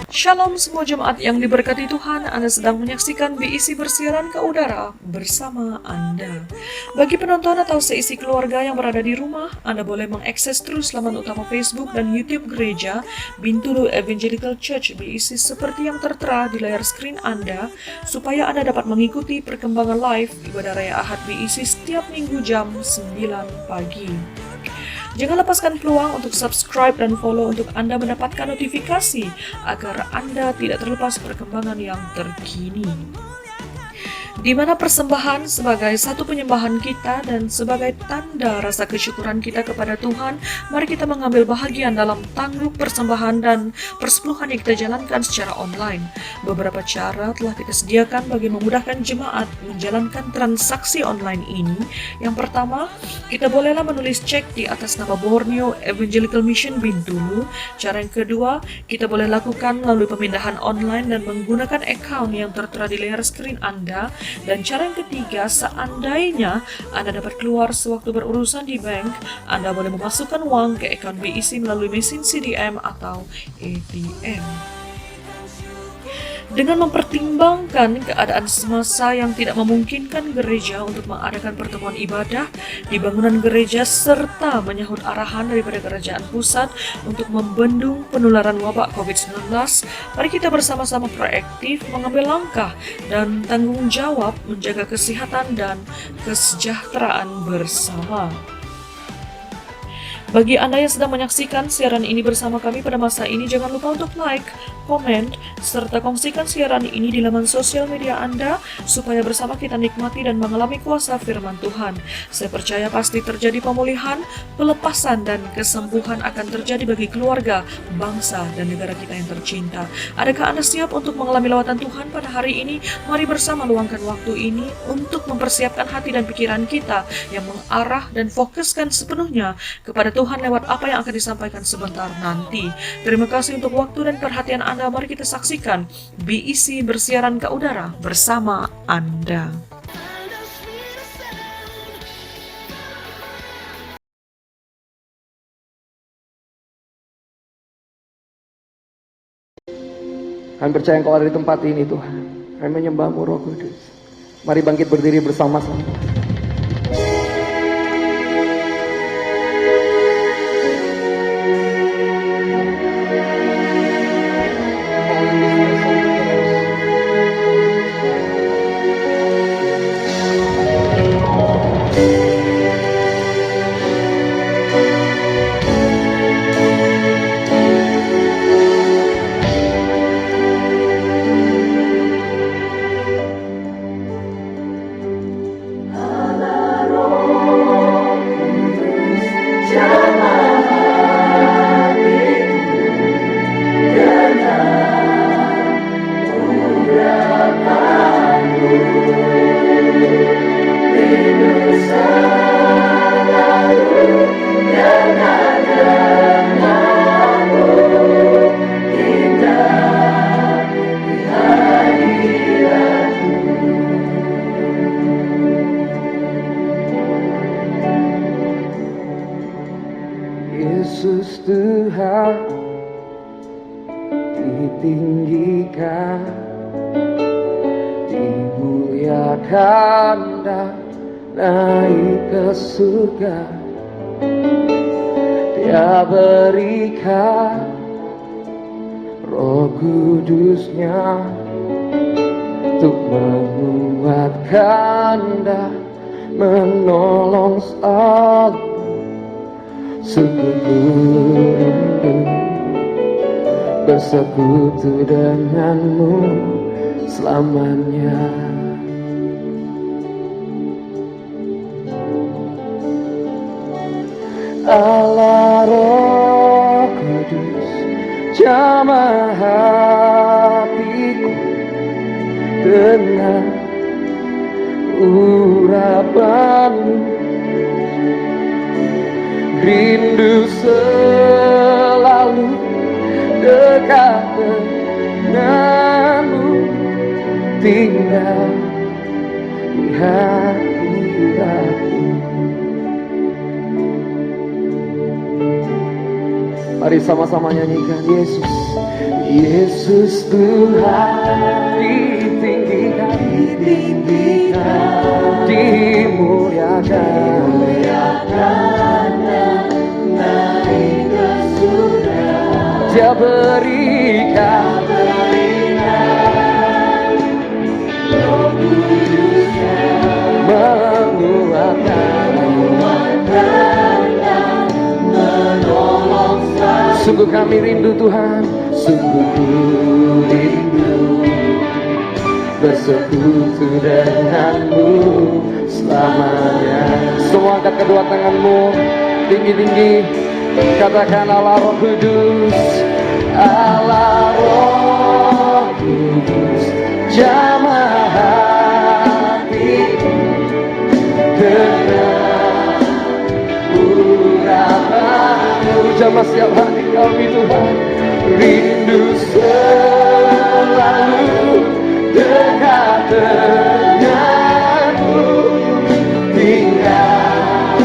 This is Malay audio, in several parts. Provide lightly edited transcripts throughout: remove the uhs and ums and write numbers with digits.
Shalom semua jemaat yang diberkati Tuhan, Anda sedang menyaksikan BIC bersiaran ke udara bersama Anda. Bagi penonton atau seisi keluarga yang berada di rumah, Anda boleh mengakses terus laman utama Facebook dan YouTube Gereja Bintulu Evangelical Church BIC seperti yang tertera di layar screen Anda, supaya Anda dapat mengikuti perkembangan live ibadah Raya Ahad BIC setiap minggu jam 9 pagi. Jangan lepaskan peluang untuk subscribe dan follow untuk Anda mendapatkan notifikasi agar Anda tidak terlepas perkembangan yang terkini. Di mana persembahan sebagai satu penyembahan kita dan sebagai tanda rasa kesyukuran kita kepada Tuhan, mari kita mengambil bahagian dalam tangguh persembahan dan persepuluhan yang kita jalankan secara online. Beberapa cara telah kita sediakan bagi memudahkan jemaat menjalankan transaksi online ini. Yang pertama, kita bolehlah menulis cek di atas nama Borneo Evangelical Mission Bintulu. Cara yang kedua, kita boleh lakukan melalui pemindahan online dan menggunakan account yang tertera di layar screen Anda. Dan cara yang ketiga, seandainya Anda dapat keluar sewaktu berurusan di bank, Anda boleh memasukkan uang ke account BIC melalui mesin CDM atau ATM. Dengan mempertimbangkan keadaan semasa yang tidak memungkinkan gereja untuk mengadakan pertemuan ibadah di bangunan gereja serta menyahut arahan daripada kerajaan pusat untuk membendung penularan wabak COVID-19, mari kita bersama-sama proaktif mengambil langkah dan tanggung jawab menjaga kesehatan dan kesejahteraan bersama. Bagi Anda yang sedang menyaksikan siaran ini bersama kami pada masa ini, jangan lupa untuk like, komen, serta kongsikan siaran ini di laman sosial media Anda, supaya bersama kita nikmati dan mengalami kuasa firman Tuhan. Saya percaya pasti terjadi pemulihan, pelepasan, dan kesembuhan akan terjadi bagi keluarga, bangsa, dan negara kita yang tercinta. Adakah Anda siap untuk mengalami lawatan Tuhan pada hari ini? Mari bersama luangkan waktu ini untuk mempersiapkan hati dan pikiran kita yang mengarah dan fokuskan sepenuhnya kepada Tuhan lewat apa yang akan disampaikan sebentar nanti. Terima kasih untuk waktu dan perhatian Anda. Mari kita saksikan BIC bersiaran ke udara bersama Anda. Kami percaya Engkau ada di tempat ini, Tuhan. Kami menyembah-Mu, Roh Kudus. Mari bangkit berdiri bersama-sama. Yesus Tuhan ditinggikan, dimuliakan dan naik ke surga. Dia berikan Roh Kudusnya untuk menguatkan dan menolong selalu. Sungguh rindu bersekutu denganmu selamanya. Allah Roh Kudus, jamah hatiku dengan urapanmu. Rindu selalu dekat denganmu, tinggal di hati. Mari sama-sama nyanyikan Yesus. Yesus Tuhan ditinggikan, dimuliakan, naik ke surga. Dia berikan Roh Kudusnya, menguatkan, menolong. Sungguh kami rindu Tuhan, sungguh ku rindu bersekutu denganmu selamanya. Semua angkat kedua tanganmu tinggi-tinggi, katakan Allah Roh Kudus, Allah Roh Kudus, jamah hati dengan urapanmu. Jamah setiap hati kami Tuhan, rindu selalu dekat denganmu, tinggal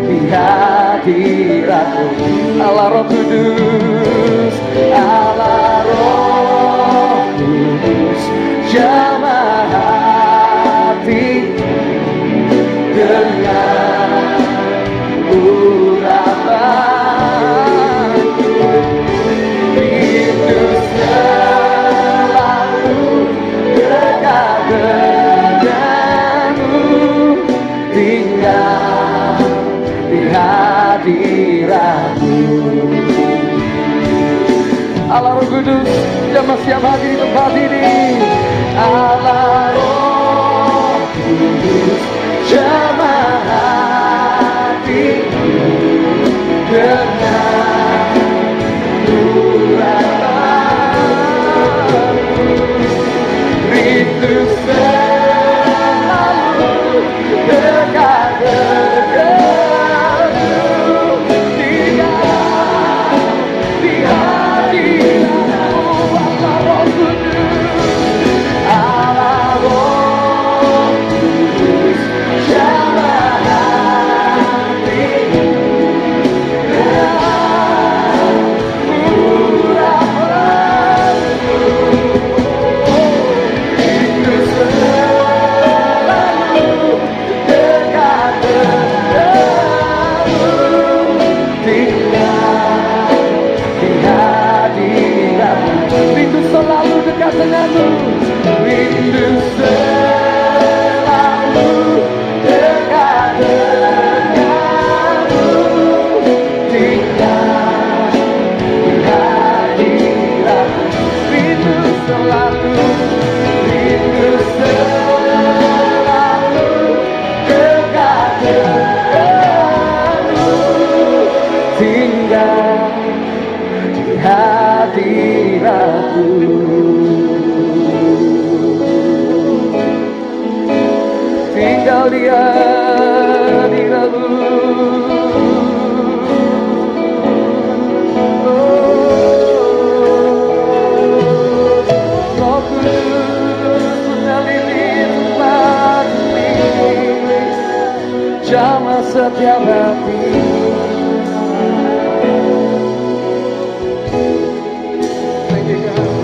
di hadiratmu. Allah Roh Kudus, Allah Roh Kudus, jamah hati dengan urapanmu, rindu selalu dekat denganmu, tinggal di hadiratmu. Allah Roh Kudus, jamah siap hadir di tempat ini. Allah Roh Kudus, jamah hati dengan urapanmu, rindu selalu dekat denganmu, tinggal di hadiratmu. Allah Roh Kudus, Allah Roh Kudus, jamah hati dengan urapanmu, rindu selalu dekat denganmu, tinggal di hadiratmu. Rindu selalu dekat denganmu, rindu selalu dekat denganmu, tinggal di hadiratmu. Rindu selalu dekat denganmu, tinggal di hadiratmu, tinggal di hadiratmu. Roh Kudus mengaliri tempat ini, jamah setiap hati. Thank you God.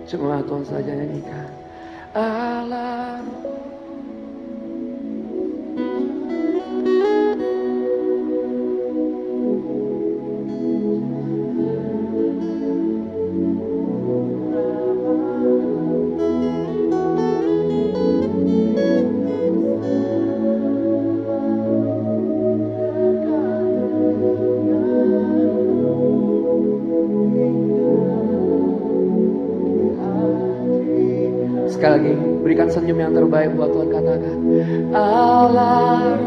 Cuma Tuhan saja nyanyikan. Allah Sekali lagi, berikan senyum yang terbaik buat Tuhan, katakan Allah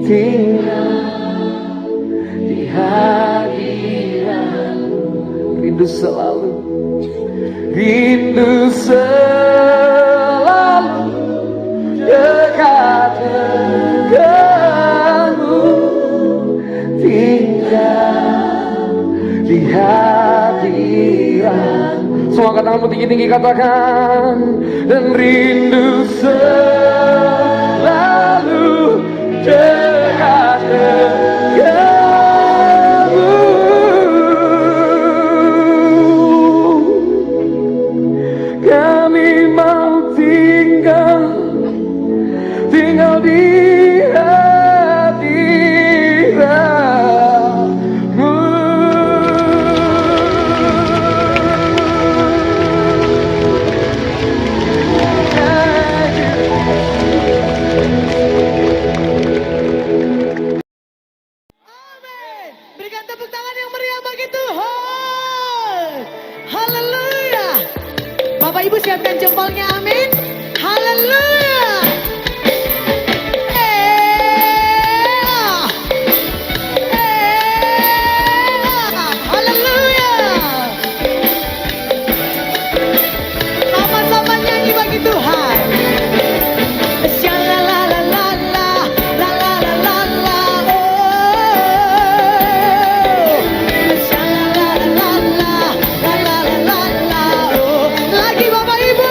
tinggal di hadirat, rindu selalu dekat denganmu, tinggal di hadirat. Semua angkat tanganmu tinggi-tinggi, katakan dan rindu selalu dekat denganmu. Kami mau tinggal di hadiratmu. Berikan tepuk tangan yang meriah bagi Tuhan. Haleluya. Bapak Ibu siapkan jempolnya, amin. Haleluya. Haleluya. Sama-sama nyanyi bagi Tuhan. Lagi Bapak Ibu.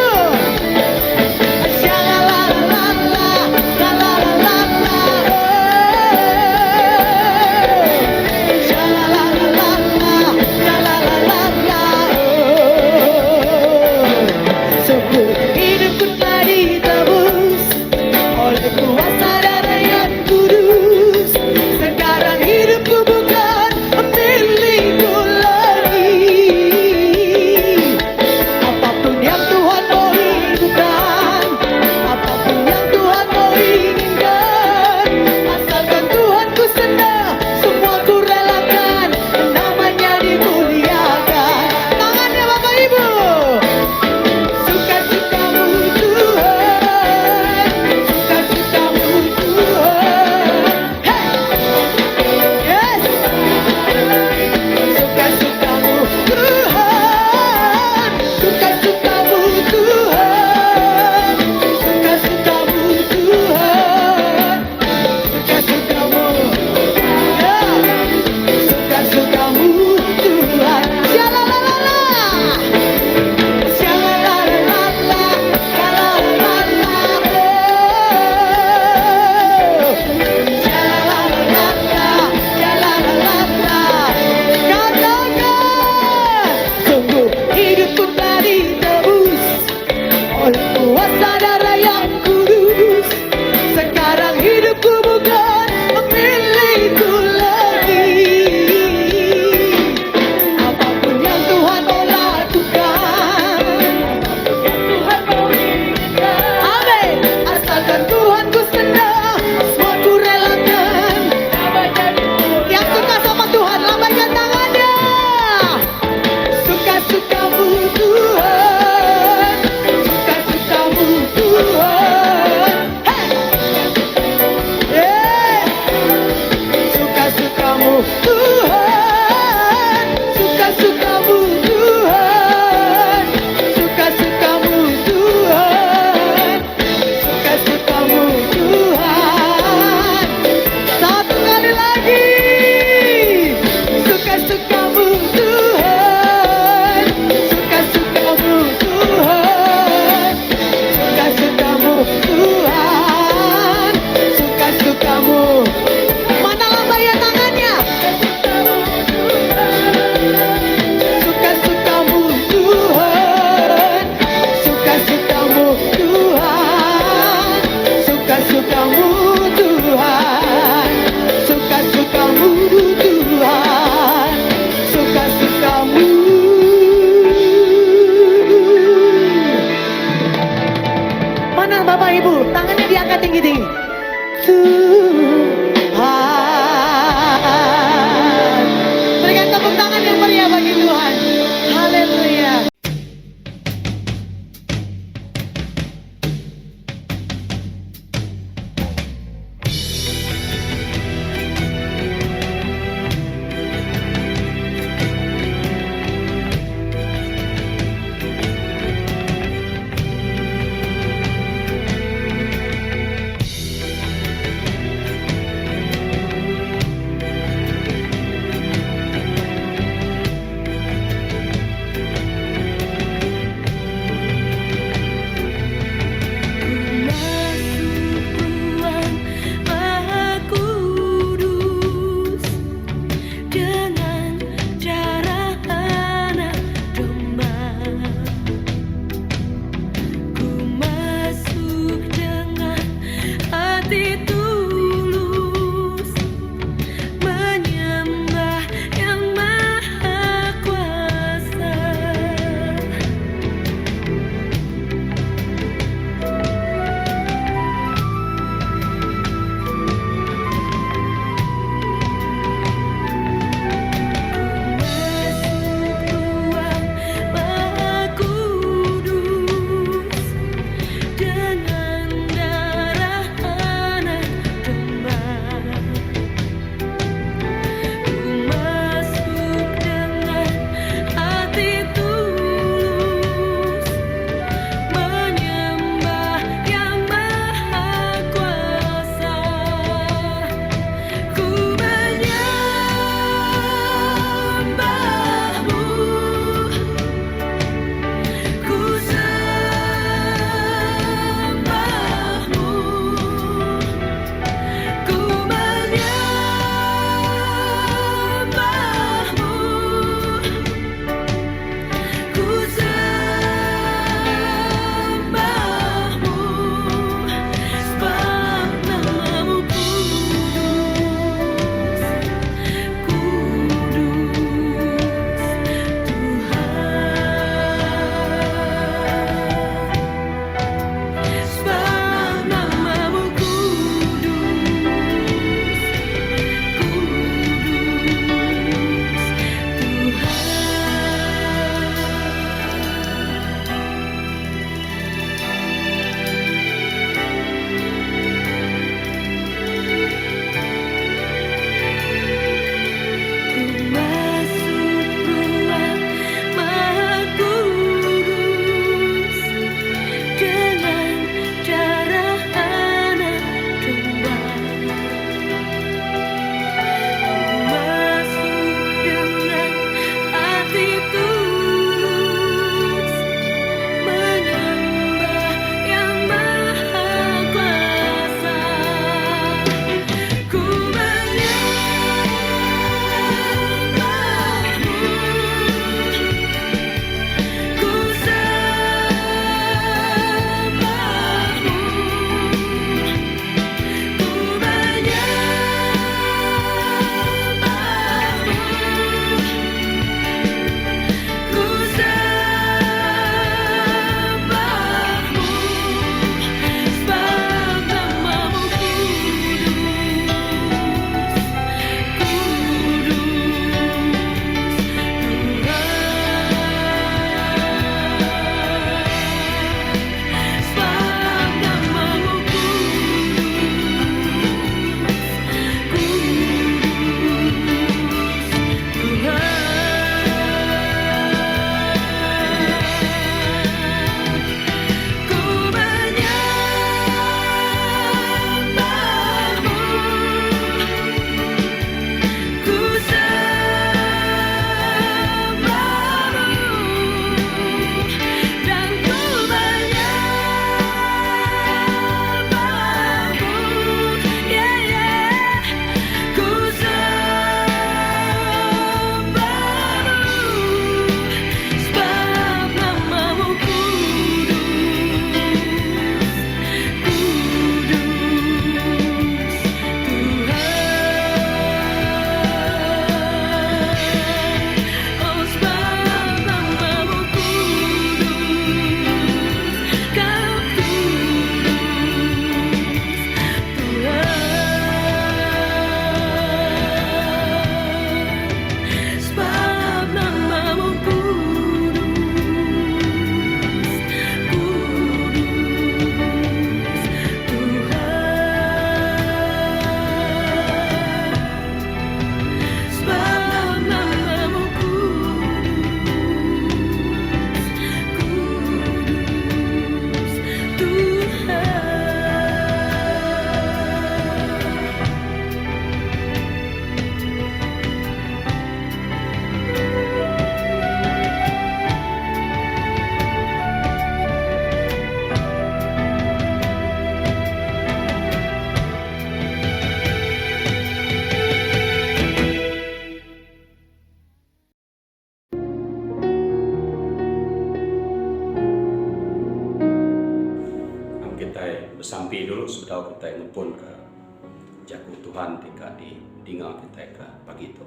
Tuhan tika di dinga kita ka pagi itu.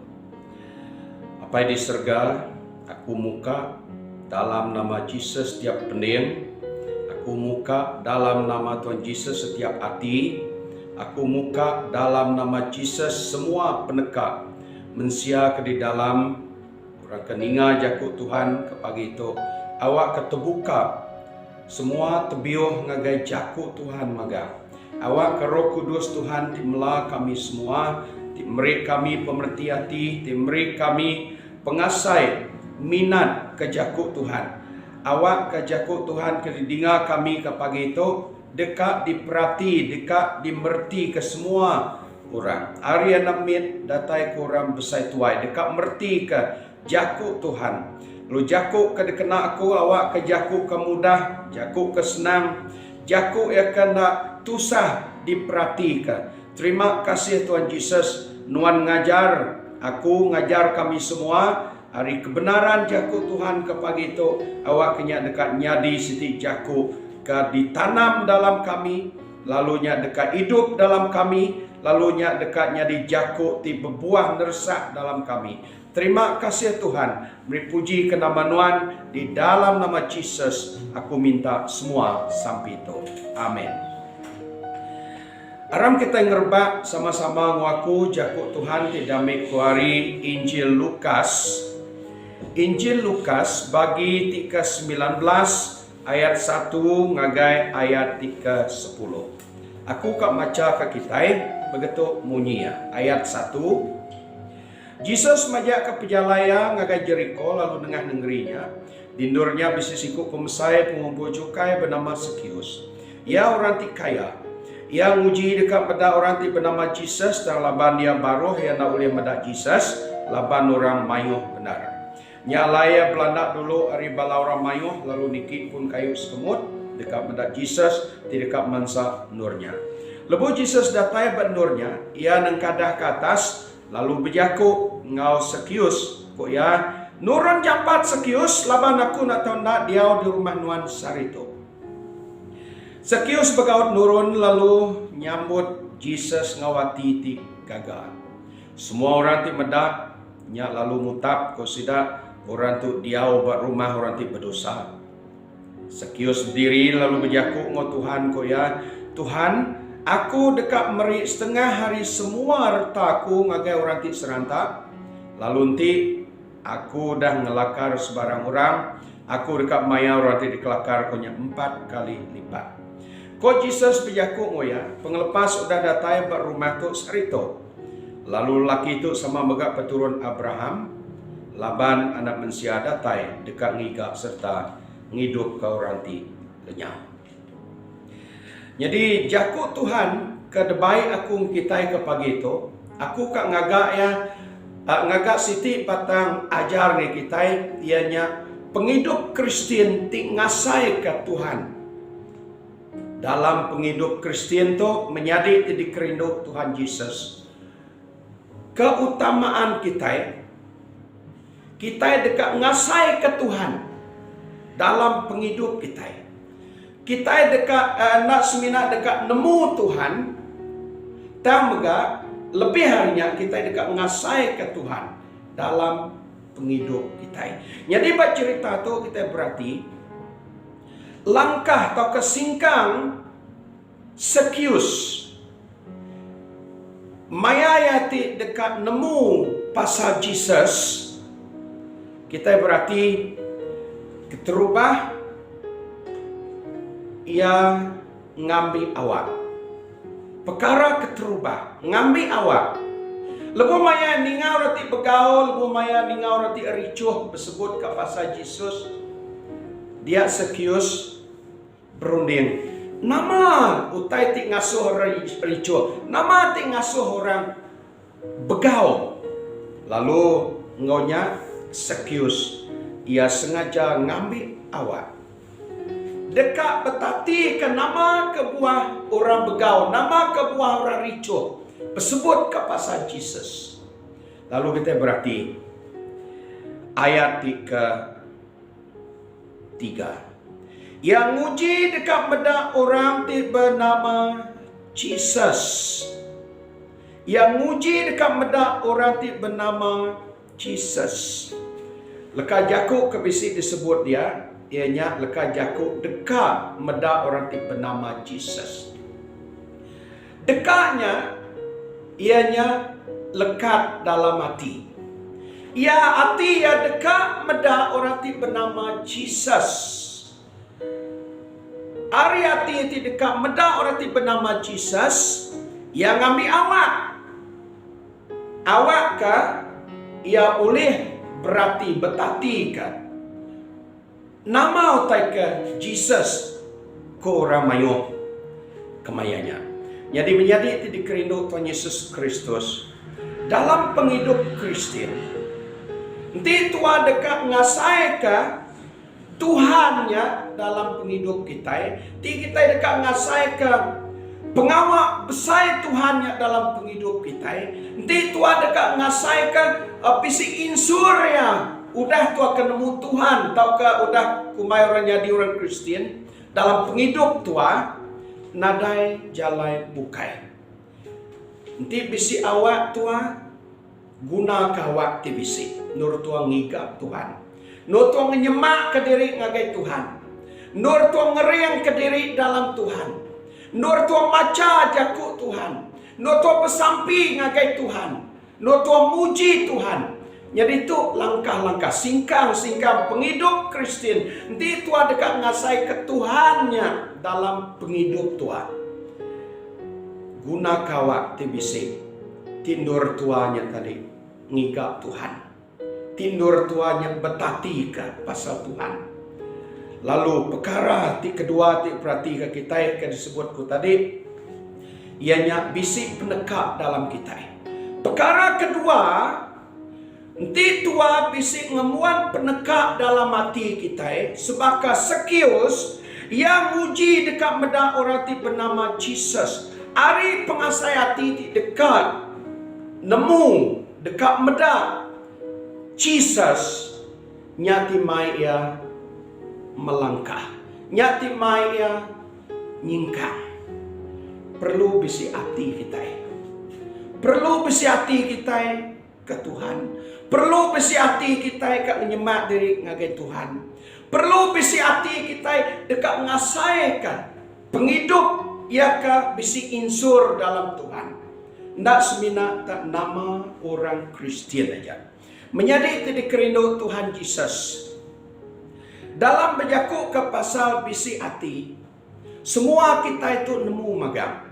Apa di surga, aku muka dalam nama Yesus setiap pending, aku muka dalam nama Tuhan Yesus setiap hati, aku muka dalam nama Yesus semua peneka mensia ke di dalam orang keninga jaku Tuhan ke pagi itu. Awak keterbuka semua tebiuh ngagai jaku Tuhan maga. Awak ke Roh Kudus Tuhan timela kami semua, timeri kami pemerti hati, timeri kami pengasai minat ke jaku Tuhan. Awak ke jaku Tuhan ke didinga kami ke pagi itu dekat diperhati, dekat dimerti ke semua orang. Arya namit datai kurang besai tuai dekat merti ke jaku Tuhan. Lu jaku ke dekena aku, awak ke jaku ke mudah, jaku ke senang, jaku ya kena tusah diperhatikan. Terima kasih Tuhan Yesus, nuan ngajar aku, ngajar kami semua hari kebenaran jaku Tuhan ke pagi itu. Awak kenya dekat nyadi siti jaku ke ditanam dalam kami, lalunya dekat hidup dalam kami, lalunya dekatnya di jaku ti berbuah nersak dalam kami. Terima kasih Tuhan, beri puji ke nama Tuhan, di dalam nama Yesus aku minta semua sampai itu. Amin. Aram kita ngerbak sama-sama ngaku jaku Tuhan tidak mekuari Injil Lukas. Injil Lukas bagi 3:19 ayat 1 ngagai ayat 3:10. Aku kak maca ke kita begitu munyinya. Ayat 1. Jesus majak ke pejalaya ngagai Jericho lalu dengah negerinya. Dindurnya bisisiku pemesai pengumpul cukai bernama Sekius. Ia orang ti kaya. Ia nguji dekat pada orang ti bernama Jesus dan laban dia baruh yang nak boleh medak Jesus. Laban orang mayuh benar. Nyalaya Belanda dulu ari bala orang mayuh lalu niki pun kayu sekemut dekat medak Jesus di dekat mansa nurnya. Lebu Jesus datai bat nurnya. Ia nengkadah ke atas. Lalu berjaku ngau Sekius kok ya nurun japat Sekius laban aku nak tahu nak dia di rumah nuan sarito. Sekius begaut nurun lalu nyambut Jesus ngawati ti gagal. Semua orang ti medak nya lalu mutap kok sidak orang tu dia buat rumah orang ti berdosa. Sekius berdiri lalu berjaku ngau Tuhan kok ya Tuhan, aku dekat meri setengah hari semua hartaku ngagai orang ti serantak. Lalu nanti aku dah ngelakar sebarang orang. Aku dekat maya orang ti dikelakar konya 4 kali lipat. Ko Jesus berjaku ngoya, pengelepas udah datai berumah tu sarito. Lalu laki itu sama megak peturun Abraham. Laban anak mensia datai dekat ngigap serta ngidup ke orang ti lenyap. Jadi jaku Tuhan kedebai aku kita ke pagi itu, aku kak ngagak ya, ngagak siti patang ajar ni kita ianya penghidup Kristen ti ngasai ke Tuhan. Dalam penghidup Kristen tu menjadi ti dikerindu Tuhan Yesus. Keutamaan kita dekat ngasai ke Tuhan dalam penghidup kita. Kita dekat nak seminat dekat nemu Tuhan, tamga lebih harinya kita dekat ngasai ke Tuhan dalam penghidup kita. Jadi buat cerita tu kita berarti langkah atau kesingkang Sekius mayayati dekat nemu pasal Jesus, kita berarti keterubah ia ngambil awak. Perkara keterubah, ngambil awak. Lebu maya ningau rati begaul, lebu maya ningau rati ricuh bersebut ke pasal Yesus. Dia Sekius berunding. Nama utai ti ngasuh ricuh. Nama ti ngasuh orang begaul. Lalu ngonya Sekius. Ia sengaja ngambil awak. Dekat betati ke nama kebuah orang begau, nama kebuah orang ricuh. Bersebut ke pasal Jesus. Lalu kita berarti ayat 3. Yang nguji dekat bedak orang bernama Jesus. yang nguji dekat meda orang ti bernama Jesus. Leka Jakub kebisi disebut dia, ianya leka Jakub dekat meda orang ti bernama Jesus. Dekatnya ianya lekat dalam hati. Ia hati ia dekat meda orang ti bernama Jesus. Ari hati ti dekat meda orang ti bernama Jesus, yang ambil awak. Awak ka ia boleh berarti betati ka. Nama utai ke Jesus ko orang mayo kemayanya. Jadi menjadi ti dikerindu Tuhan Yesus Kristus dalam penghidup Kristen. Nanti tua dekat ngasai ka Tuhannya dalam penghidup kita. Ti kita dekat ngasai ka pengawak besar Tuhannya dalam penghidup kita. Nanti tua dekat ngasai ka pisi insur ya. Udah tua kenemu Tuhan. Taukah udah kumai orang jadi orang Kristen. Dalam penghidup tua. Nadai jalai bukai. Nanti bisi awak tua. Guna kawak ti bisi. Nur tua ngigap Tuhan. Nur tua ngenyemak ke diri ngagai Tuhan. Nur tua ngeriang ke diri dalam Tuhan. Nur tua maca jaku Tuhan. Nur tua pesampi ngagai Tuhan. Nur tua muji Tuhan. Jadi itu langkah-langkah singkang-singkang penghidup Kristen. Nanti tua dekat ngasai ke Tuhannya dalam penghidup tua. Guna kawak tibisi. Tindur tuanya tadi ngigap Tuhan. Tindur tuanya betati ke pasal Tuhan. Lalu perkara ti kedua ti perhati ke kita yang disebutku tadi, ianya bisi pendekat dalam kita. Perkara kedua, nanti tua bisi ngemuan pendekat dalam hati kita sebagai sekius yang muji dekat meda orang ti bernama Jesus. Ari pengasai hati ti dekat nemu dekat meda Jesus, nyati mai ia melangkah, nyati mai ia nyingkang. Perlu bisi hati kita. Perlu bisi hati kita ke Tuhan. Perlu bisi hati kita ke menyemak diri ngagai Tuhan. Perlu bisi hati kita dekat ngasaikan penghidup ia ke bisi insur dalam Tuhan. Ndak semina tak nama orang Kristen aja. Menjadi itu dikerindu Tuhan Yesus. Dalam berjaku ke pasal bisi hati, semua kita itu nemu magang.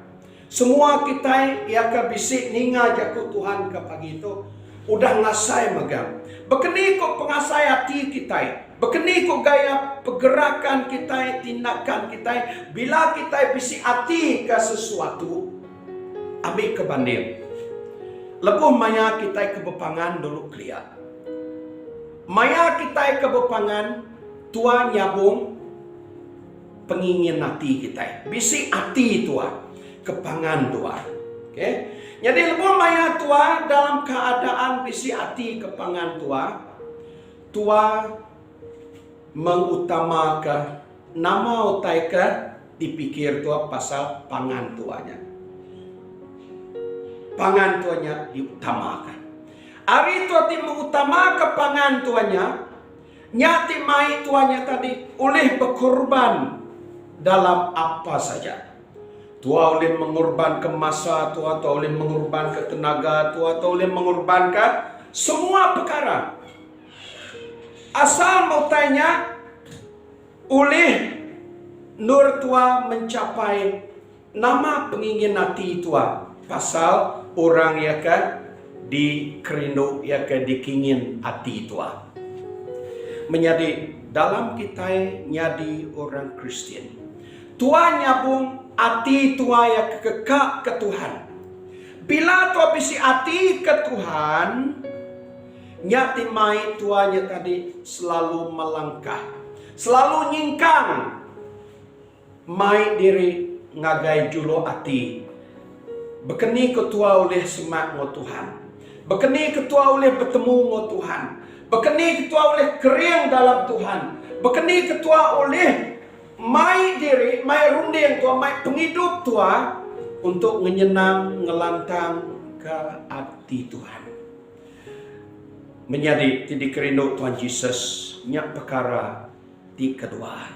Semua kita yang ke bisi ninga jaku Tuhan ke pagi itu udah ngasai magang. Bekeni kok pengasai hati kita. Bekeni kok gaya pergerakan kita, tindakan kita. Bila kita bisi hati ke sesuatu, ambil ke banding. Lepuh maya kita ke bepangan dulu kelia. Maya kita ke bepangan tua nyabung pengingin hati kita. Bisi hati tua kepangan tua. Oke. Jadi lepuh maya tua dalam keadaan bisi hati kepangan tua. Tua mengutamakan nama utai ke dipikir tua pasal pangan tuanya. Pangan tuanya diutamakan. Ari tua ti mengutamakan pangan tuanya, nyati mai tuanya tadi oleh berkorban dalam apa saja. Tua oleh mengorbankan masa, tua oleh mengorbankan tenaga, tua oleh mengorbankan semua perkara. Asal mau tanya oleh nur tua mencapai nama pengingin hati tua. Pasal orang yang ke dikerindu, yang ke dikingin hati tua. Menjadi dalam kita nyadi orang Kristen. Tua nyabung hati tua yang kekak ke Tuhan. Bila tua bisi hati ke Tuhan, nyati mai tuanya tadi selalu melangkah. Selalu nyingkang. Mai diri ngagai julu hati. Bekeni ketua oleh semak ngo Tuhan. Bekeni ketua oleh bertemu ngo Tuhan. Bekeni ketua oleh kering dalam Tuhan. Bekeni ketua oleh mai diri, mai runding tua, mai penghidup tua untuk menyenang, ngelantang jangka hati Tuhan. Menjadi tidak kerindu Tuhan Yesus nyak perkara ti kedua.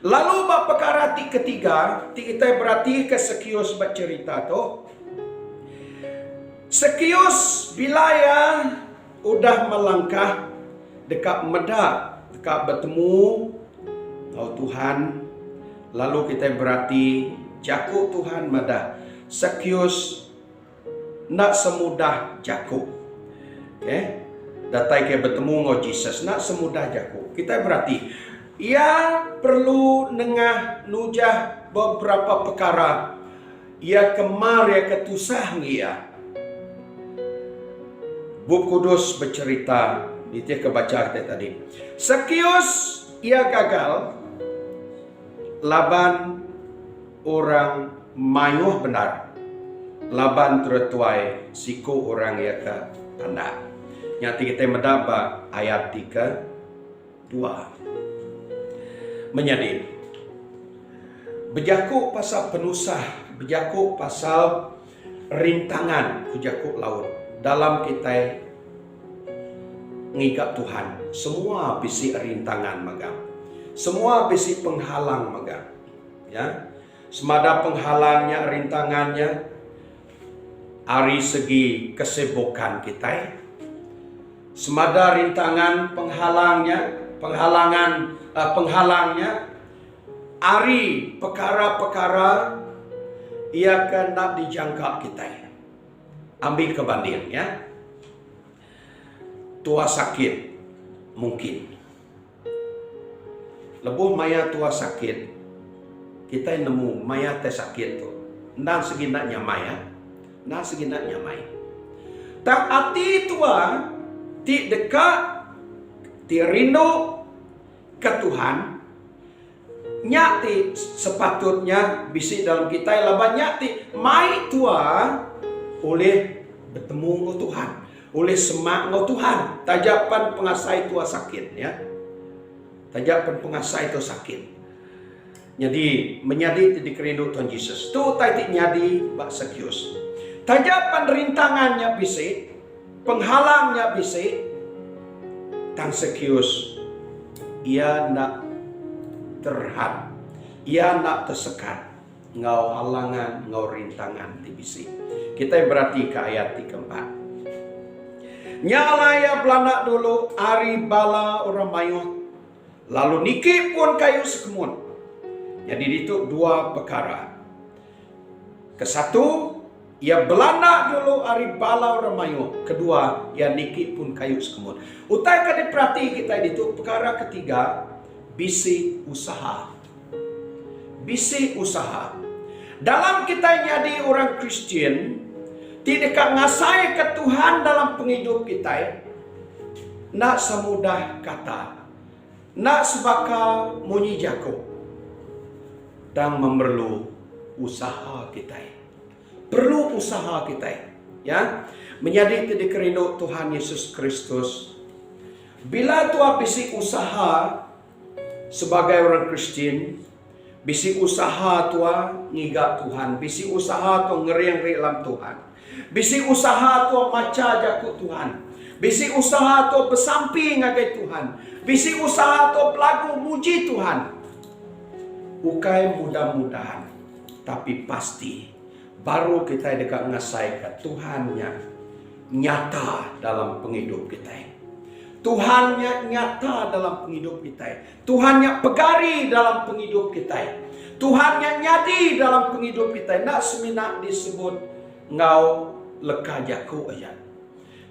Lalu bab perkara ti ketiga, ti kita berarti ke sekius bercerita tu. Sekius bila ya udah melangkah dekat medak, dekat bertemu oh Tuhan, lalu kita berarti jakuk Tuhan medak. Sekius nak semudah jakuk. Okay? Datai ke bertemu dengan Yesus nak semudah jakuk. Kita berarti ia perlu nengah nujah beberapa perkara. Ia kemar ia ketusah ia. Buku Kudus bercerita di tiap kebaca kita tadi. Sekius ia gagal laban orang mayuh benar. Laban tertuai siku orang ia ke tanda. Yang kita mendapat ayat 3:2. Menjadi berjakuk pasal penusah, berjakuk pasal rintangan berjakuk laut dalam kita ngigap Tuhan. Semua bisi rintangan magang, semua bisi penghalang magang, ya. Semada penghalangnya, rintangannya dari segi kesibukan kita. Semada rintangan penghalangnya ari perkara-perkara ia akan nak dijangka kita. Ambil kebanding ya. Tua sakit mungkin. Lebuh maya tua sakit, kita nemu maya teh sakit tu. Nang seginaknya maya, nang seginaknya maya. Tak hati tua ti dekat, ti rindu ke Tuhan, nyati sepatutnya bisi dalam kita laban nyati mai tua oleh bertemu dengan Tuhan, oleh semak dengan Tuhan. Tajapan pengasai tua sakit ya, tajapan pengasai itu sakit. Jadi menjadi tidak kerindu Tuhan Yesus. Tu tadi nyadi bak sekius. Tajapan rintangannya bisi, penghalangnya bisi, tang sekius ia nak terhad, ia nak tersekat, ngau halangan, ngau rintangan ti bisi. Kita berarti ke ayat 4. Nyala ya belanak dulu ari bala orang mayuh, lalu niki pun kayu sekemun. Jadi itu dua perkara. Kesatu, ia belanak dulu ari bala orang mayuh. Kedua, ia niki pun kayu sekemun. Utai kali perhati kita itu perkara ketiga, bisi usaha. Bisi usaha. Dalam kita jadi orang Kristen, tidak ngasai ke Tuhan dalam penghidup kita, nak semudah kata, nak sebaka munyi jago, dan memerlu usaha kita. Perlu usaha kita, ya, menjadi tidak kerindu Tuhan Yesus Kristus. Bila tua bisi usaha sebagai orang Kristen, bisi usaha tua ngigap Tuhan, bisi usaha tua ngeri-ngeri dalam Tuhan, bisi usaha tua maca jakut Tuhan, bisi usaha tua bersamping ngagai Tuhan, bisi usaha tua pelagu muji Tuhan. Bukan mudah-mudahan, tapi pasti baru kita dekat ngasai ke Tuhannya nyata dalam penghidup kita. Tuhannya nyata dalam penghidup kita. Tuhannya pegari dalam penghidup kita. Tuhannya nyadi dalam penghidup kita. Nak seminak disebut ngau leka jaku aja.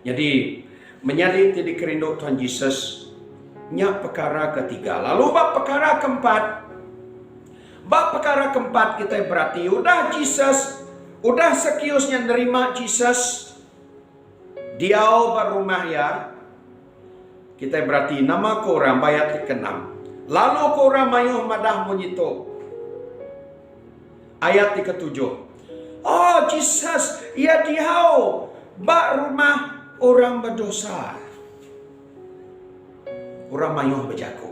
Jadi menjadi tidak kerindu Tuhan Yesus nyak perkara ketiga. Lalu bab perkara keempat. Bab perkara keempat kita berarti udah Yesus, udah sekiusnya nerima Yesus, dia berumah ya. Kita berarti nama korang bayat ke-6. Lalu korang mayuh madah menyito. Ayat ke-7. Oh Yesus, ia dihau bak rumah orang berdosa. Orang mayuh berjaku.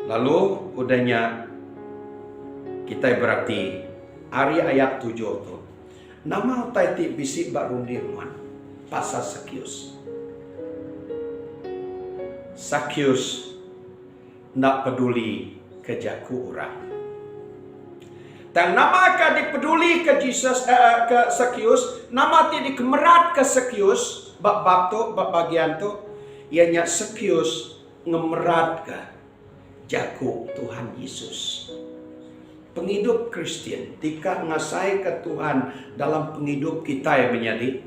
Lalu udahnya kita berarti hari ayat 7 tu. Nama utai ti bisi bak rundir nuan. Pasal Sakius. Sakius nak peduli ke jaku orang. Dan nama ka dipeduli ke Jesus ke Sakius, nama ti dikemerat ke Sakius, bab tu, bab bagian tu, ianya Sakius ngemerat ke jaku Tuhan Yesus. Penghidup Kristian, tika ngasai ke Tuhan dalam penghidup kita yang menjadi.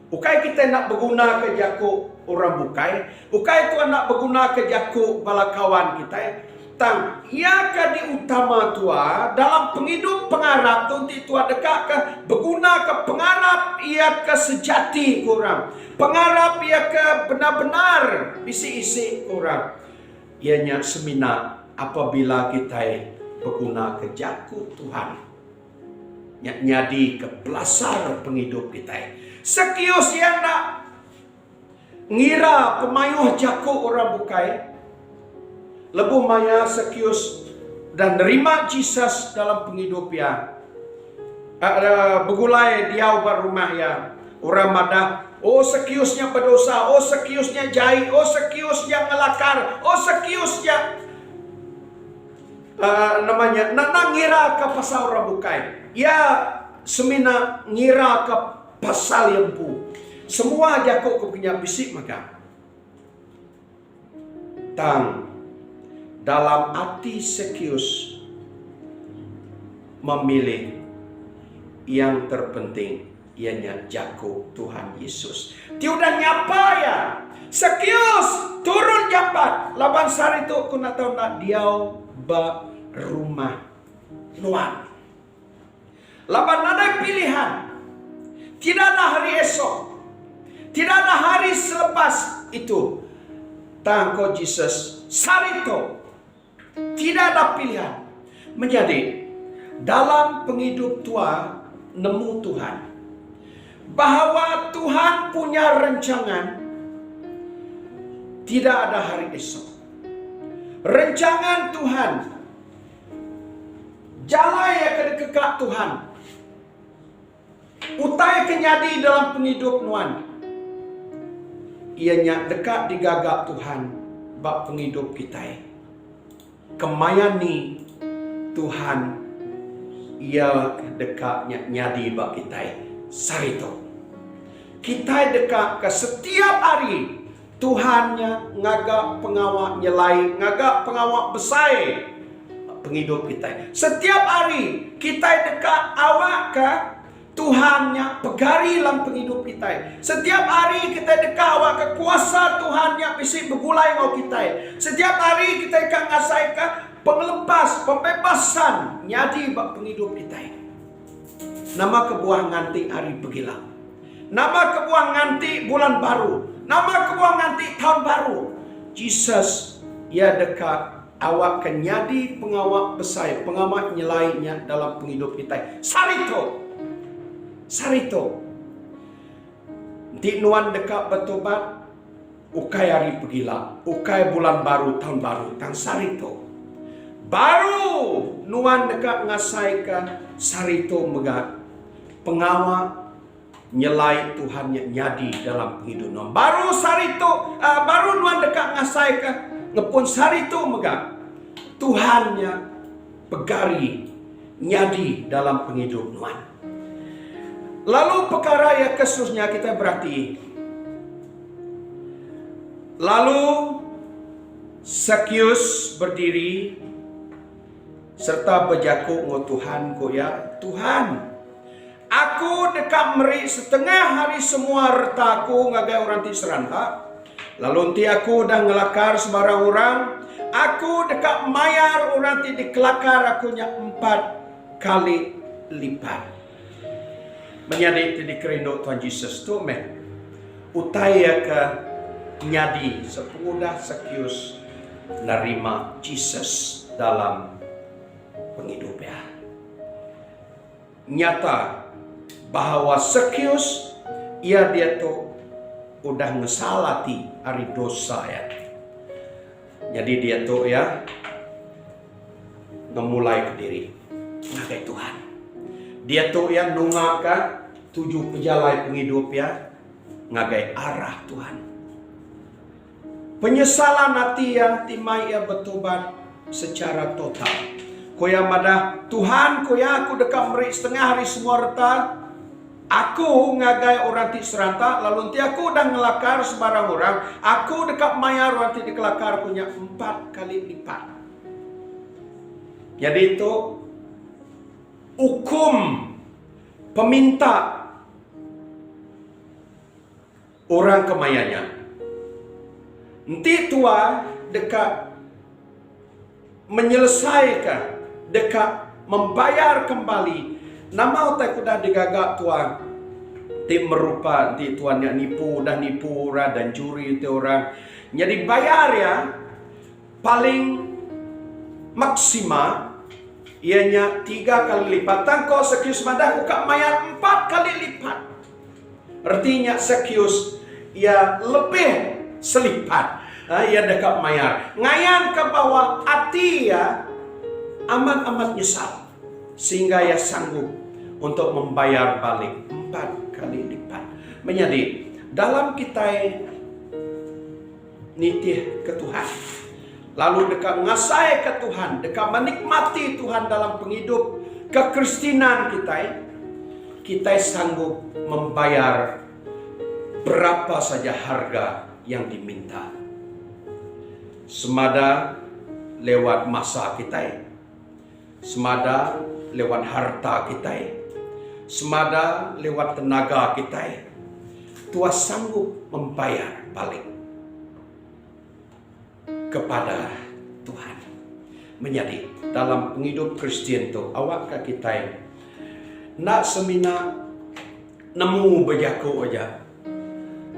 Ukai kita nak berguna ke jaku orang bukai, ukai Tuhan nak berguna ke jaku bala kawan kita. Tang, ia ka diutama tua dalam penghidup pengarap tu ti tua dekat ke berguna ke pengarap ia ke sejati kurang. Pengarap ia ke benar-benar isi-isi kurang. Ianya semina apabila kita berguna ke jaku Tuhan. Nyadi ke belasar penghidup kita. Sakius yang nak ngira pemayuh jaku orang bukai. Lebuh maya Sakius dan nerima Jesus dalam penghidup ya. Begulai dia ubah rumah ya. Orang madah, oh Sakiusnya berdosa, oh Sakiusnya jahit, oh Sakiusnya ngelakar, oh Sakiusnya namanya nak ngira ke pasal orang bukai. Ya semina ngira ke pasal yang pu. Semua jakuk ke punya bisik maka. Tang dalam hati Sakius memilih yang terpenting ianya jaku Tuhan Yesus. Tiudah nyapa ya. Sakius turun japat. Laban sari itu aku nak tahu nak diau ba rumah nuan. Laban ada pilihan. Tidak ada hari esok. Tidak ada hari selepas itu. Tangko Jesus sarito. Tidak ada pilihan. Menjadi dalam penghidup tua nemu Tuhan. Bahwa Tuhan punya rancangan. Tidak ada hari esok. Rancangan Tuhan. Jalan yang kedekak Tuhan. Utai kenyadi dalam penghidup nuan. Ianya dekat digagap Tuhan. Bak penghidup kita. Kemayani Tuhan ia dekatnya nyadi bak kita sarito. Kita dekat ke setiap hari Tuhannya ngagak pengawak nyelai, ngagak pengawak besar penghidup kita. Setiap hari kita dekat awak ke Tuhannya pegari dalam penghidup kita. Setiap hari kita dekat awak ke kuasa Tuhannya bisik bergulai ngau kita. Setiap hari kita akan ngasai ke penglepas, pembebasan nyadi bak penghidup kita. Nama kebuah nganti hari begilang. Nama kebuah nganti bulan baru. Nama kebuah nganti tahun baru. Jesus ia dekat awak kenyadi pengawak besar, pengawak nyelainya dalam penghidup kita. Sarito. Di nuan dekat bertobat, ukai hari pergilah, ukai bulan baru, tahun baru, tang sarito. Baru nuan dekat ngasaikan sarito megat, pengawak nyelai Tuhannya nyadi dalam penghidup nuan. Baru sarito, baru nuan dekat ngasaikan ngepun sarito megat, Tuhannya pegari nyadi dalam penghidup nuan. Lalu perkara yang kesusnya kita berarti. Lalu Sakius berdiri serta berjakuk ngau Tuhan ko ya. Tuhan, aku dekat meri setengah hari semua retaku ngagai orang ti seranta. Lalu nanti aku dah ngelakar sebarang orang. Aku dekat mayar orang ti dikelakar akunya 4 kali lipat. Menjadi di kerindu Tuhan Yesus tu meh utaya ke nyadi sepengudah Sakius nerima Jesus dalam penghidupnya. Nyata bahwa Sakius ia dia tu udah ngesalati hari dosa ya. Jadi dia tu ya ngemulai ke diri ngakai Tuhan. Dia tu ya nungak ka 7 pejalai penghidup ya ngagai arah Tuhan. Penyesalan hati ya timai ya bertobat secara total. Koya madah Tuhan koya aku dekat meri setengah hari semua reta. Aku ngagai orang ti seranta lalu nanti aku dah ngelakar sebarang orang. Aku dekat mayar orang ti dikelakar punya 4 kali lipat. Jadi itu hukum peminta orang kemayanya. Nanti tua dekat menyelesaikan, dekat membayar kembali. Nama otak kuda digagak tuan. Tim merupa ti tuan yang nipu dah nipu orang dan juri itu orang. Jadi bayar ya paling maksima ianya 3 kali lipat. Tangko sekius madah buka mayar 4 kali lipat. Artinya sekius ia lebih selipat. Ia dekat mayar. Ngayan ke bawah hati ya amat-amat nyesal. Sehingga ia sanggup untuk membayar balik 4 kali lipat. Menjadi dalam kita nitih ke Tuhan. Lalu dekat ngasai ke Tuhan. Dekat menikmati Tuhan dalam penghidup kekristenan kita. Kita sanggup membayar berapa saja harga yang diminta. Semada lewat masa kita. Semada lewat harta kita. Semada lewat tenaga kita. Tuhan sanggup membayar balik kepada Tuhan. Menjadi dalam penghidup Kristen tu awak ke kita nak semina nemu berjaku aja.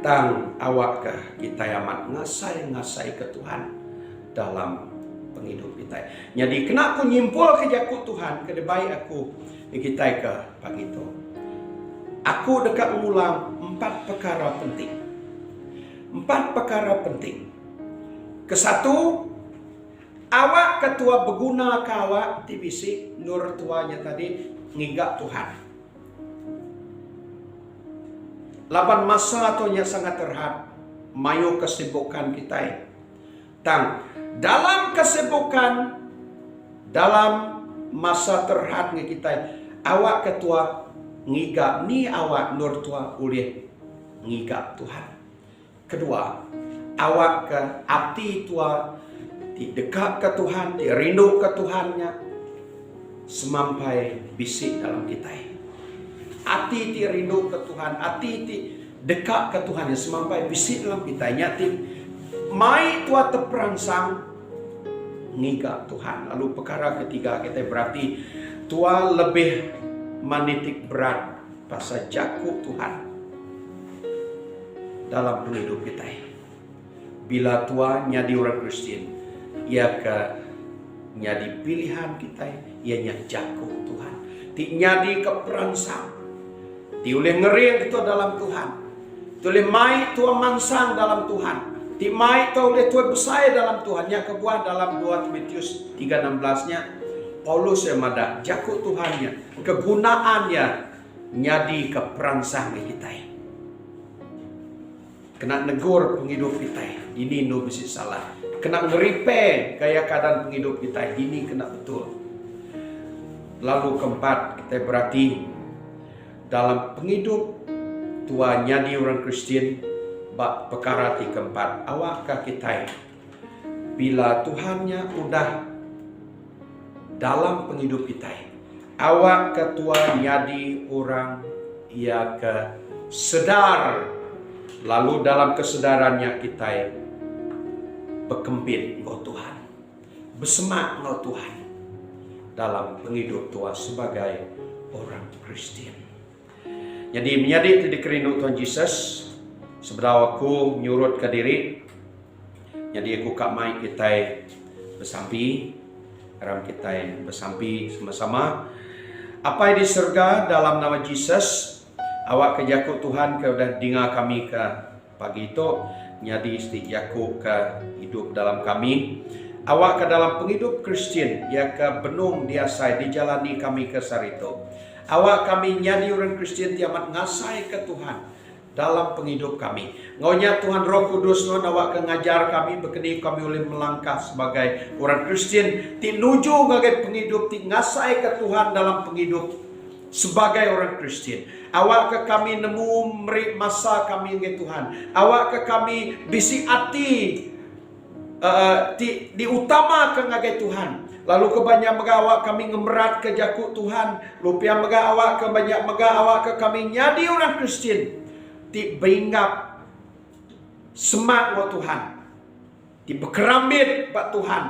Tang awak ke kita amat ngasai ke Tuhan dalam penghidup kita. Jadi kena aku nyimpul ke jaku Tuhan ke baik aku kita ke pagi itu. Aku dekat mengulang 4 perkara penting. 4 perkara penting. Kesatu, awak ketua berguna ke awak TBC nur tuanya tadi ngigak Tuhan. Laban masa atunya sangat terhad mayu kesibukan kita. Tang dalam kesibukan dalam masa terhad kita awak ketua ngigak ni awak nur tua ulih ngigak Tuhan. Kedua, awak ke hati tua di dekat ke Tuhan, di rindu ke Tuhannya semampai bisik dalam kita. Hati ti rindu ke Tuhan, hati ti dekat ke Tuhan yang semampai bisik dalam kita. Nyati mai tua teperangsang ngigak Tuhan. Lalu perkara ketiga kita berarti tua lebih menitik berat pasal jaku Tuhan dalam penghidup kita. Bila tua nyadi orang Kristen, ia ke nyadi pilihan kita, ia jaku Tuhan. Ti nyadi keperangsang. Ti oleh ngering itu dalam Tuhan. Ti oleh mai tua mansang dalam Tuhan. Ti mai tua oleh tua besar dalam Tuhan. Yang kebuah dalam 2 Timotius 3:16-nya Paulus yang ada jaku Tuhannya, kegunaannya nyadi keperangsang kita. Kena negur penghidup kita, ini no bisi salah. Kena ngeripe gaya keadaan penghidup kita, ini kena betul. Lalu keempat, kita berarti dalam penghidup tua nyadi orang Kristen, bak perkara keempat, awakkah kita bila Tuhannya udah dalam penghidup kita, awak ketua nyadi orang ia ke sedar, lalu dalam kesadarannya kita berkembit ngau Tuhan, bersemak ngau Tuhan dalam penghidup tua sebagai orang Kristen. Jadi menjadi tidak kerindu Tuhan Yesus sebenarnya aku nyurut ke diri. Jadi aku kak mai kita bersampi, ram kita bersampi sama-sama. Apa yang di surga dalam nama Yesus, awak kejaku Tuhan ke udah dengar kami ke pagi itu, jadi setiaku ke hidup dalam kami. Awak ke dalam penghidup Kristen, ya ke benung diasai dijalani kami ke sarito. Awak kami nyadi orang Kristian tiamat ngasai ke Tuhan dalam penghidup kami. Ngaunya Tuhan Roh Kudus nuan awak ke ngajar kami bekeni kami oleh melangkah sebagai orang Kristian ti nuju ngagai penghidup ti ngasai ke Tuhan dalam penghidup sebagai orang Kristian. Awak ke kami nemu meri masa kami ngai Tuhan. Awak ke kami bisi hati diutama ke ngagai Tuhan. Lalu kebanyak mega awak kami ngemerat ke jakuk Tuhan. Lupian mega awak kebanyak mega awak ke kami nyadi orang Kristian. Ti beringgap semak wa Tuhan. Ti berkerambit pak Tuhan.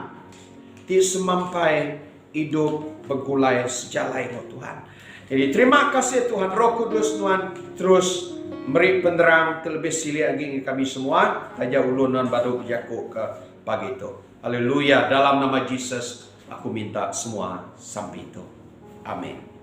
Ti semampai hidup begulai sejalai wa Tuhan. Jadi terima kasih Tuhan Roh Kudus Tuhan terus beri penerang terlebih sili lagi kami semua. Aja ulunan batu jakuk ke pagi itu. Haleluya. Dalam nama Yesus aku minta semua sampai itu. Amin.